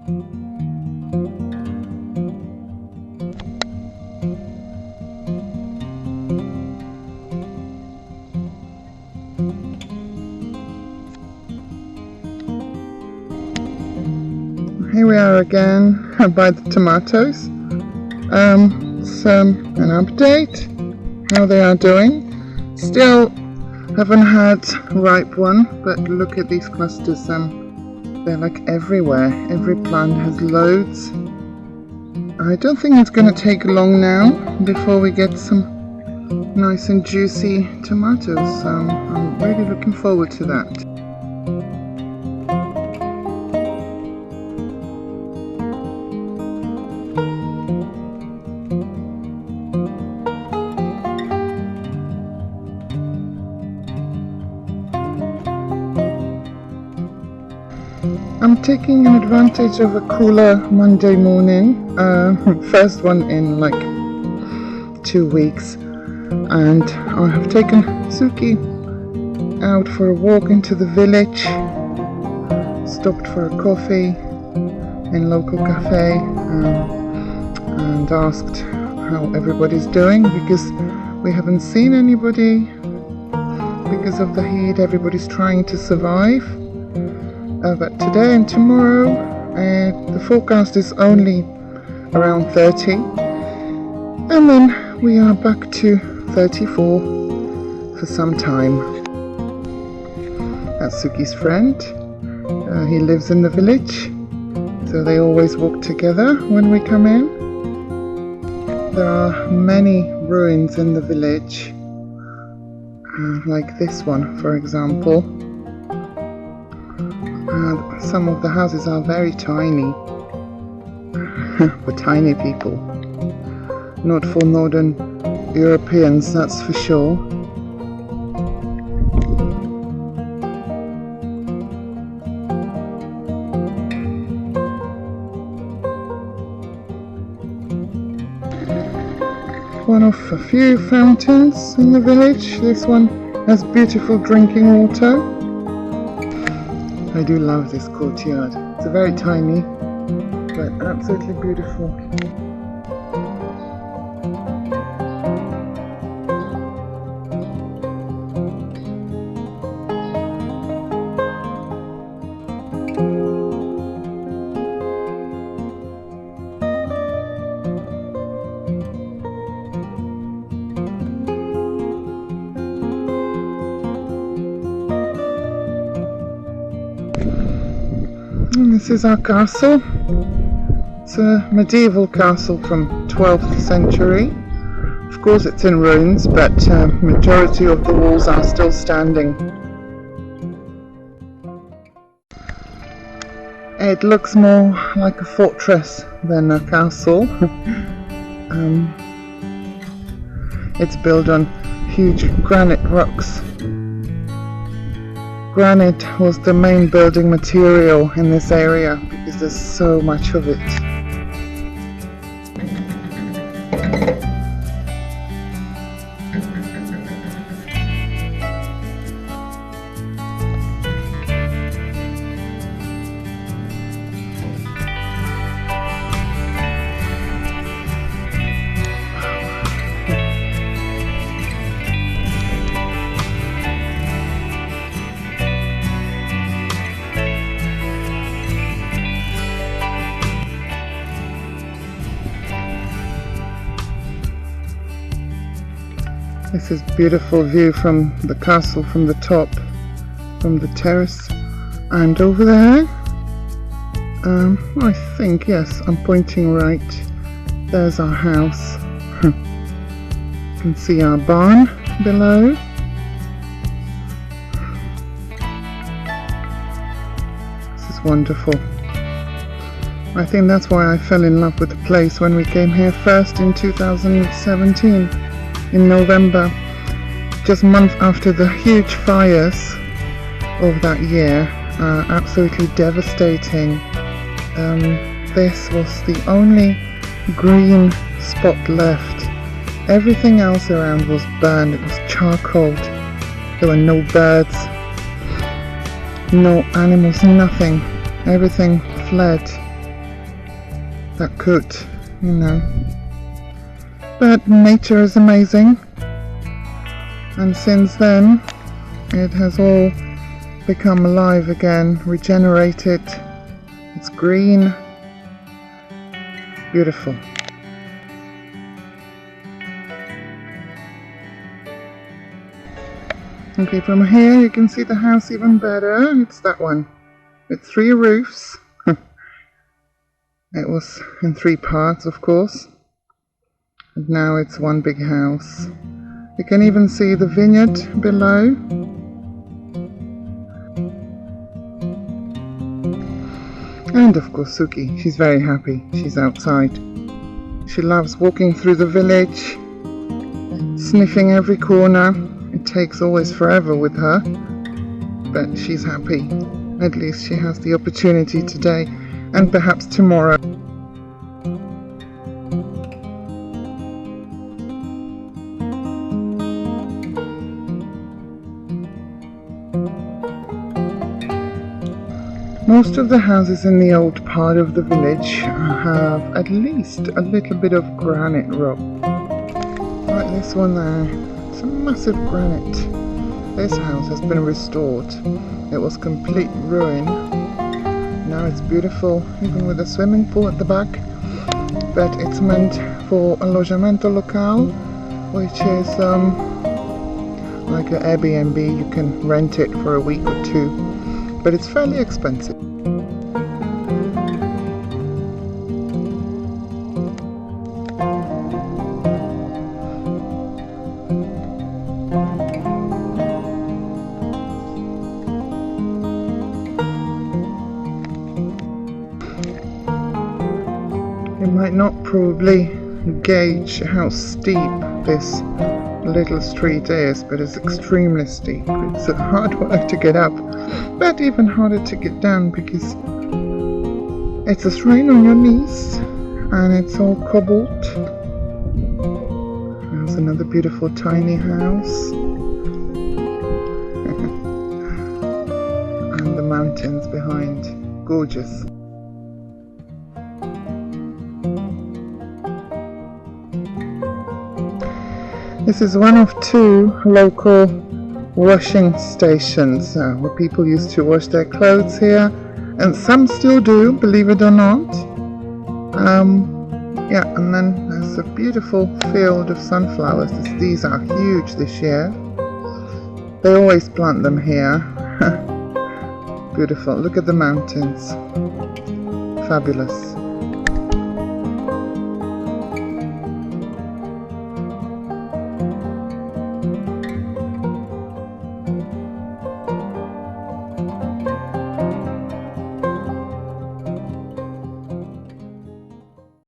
Here we are again by the tomatoes. An update how they are doing. Still haven't had ripe one, but look at these clusters. They're like everywhere. Every plant has loads. I don't think it's going to take long now before we get some nice and juicy tomatoes. So I'm really looking forward to that. I'm taking advantage of a cooler Monday morning, first one in like 2 weeks, and I have taken Suki out for a walk into the village, stopped for a coffee in a local cafe, and asked how everybody's doing, because we haven't seen anybody because of the heat. Everybody's trying to survive. But today and tomorrow the forecast is only around 30, and then we are back to 34 for some time. That's Suki's friend. He lives in the village, so they always walk together when we come in. There are many ruins in the village, like this one for example. Some of the houses are very tiny, for tiny people, not for Northern Europeans, that's for sure. One of a few fountains in the village. This one has beautiful drinking water. I do love this courtyard. It's very tiny, but absolutely beautiful. And this is our castle. It's a medieval castle from 12th century. Of course it's in ruins, but majority of the walls are still standing. It looks more like a fortress than a castle. It's built on huge granite rocks. Granite was the main building material in this area because there's so much of it. This is beautiful view from the castle, from the top, from the terrace. And over there, I think, yes, I'm pointing right, there's our house. You can see our barn below. This is wonderful. I think that's why I fell in love with the place when we came here first in 2017. In November, just a month after the huge fires of that year, absolutely devastating. This was the only green spot left. Everything else around was burned. It was charcoal. There were no birds, no animals, nothing. Everything fled. that could, you know. But nature is amazing, and since then it has all become alive again, regenerated. It's green, beautiful. Okay, from here you can see the house even better. It's that one with 3 roofs. It was in 3 parts, of course, and now it's one big house. You can even see the vineyard below. And of course Suki, she's very happy. She's outside. She loves walking through the village, sniffing every corner. It takes always forever with her, but she's happy. At least she has the opportunity today, and perhaps tomorrow. Most of the houses in the old part of the village have at least a little bit of granite rock. Like this one there, it's a massive granite. This house has been restored. It was complete ruin. Now it's beautiful, even with a swimming pool at the back. But it's meant for alojamento local, which is like an Airbnb. You can rent it for a week or 2, but it's fairly expensive. You might not probably gauge how steep this little street is, but it's extremely steep. It's a hard work to get up, but even harder to get down because it's a strain on your knees and it's all cobbled. There's another beautiful tiny house. And the mountains behind, gorgeous. This is one of 2 local washing stations where people used to wash their clothes here, and some still do, believe it or not. Yeah, and then there's a beautiful field of sunflowers. These are huge this year. They always plant them here. Beautiful. Look at the mountains. Fabulous.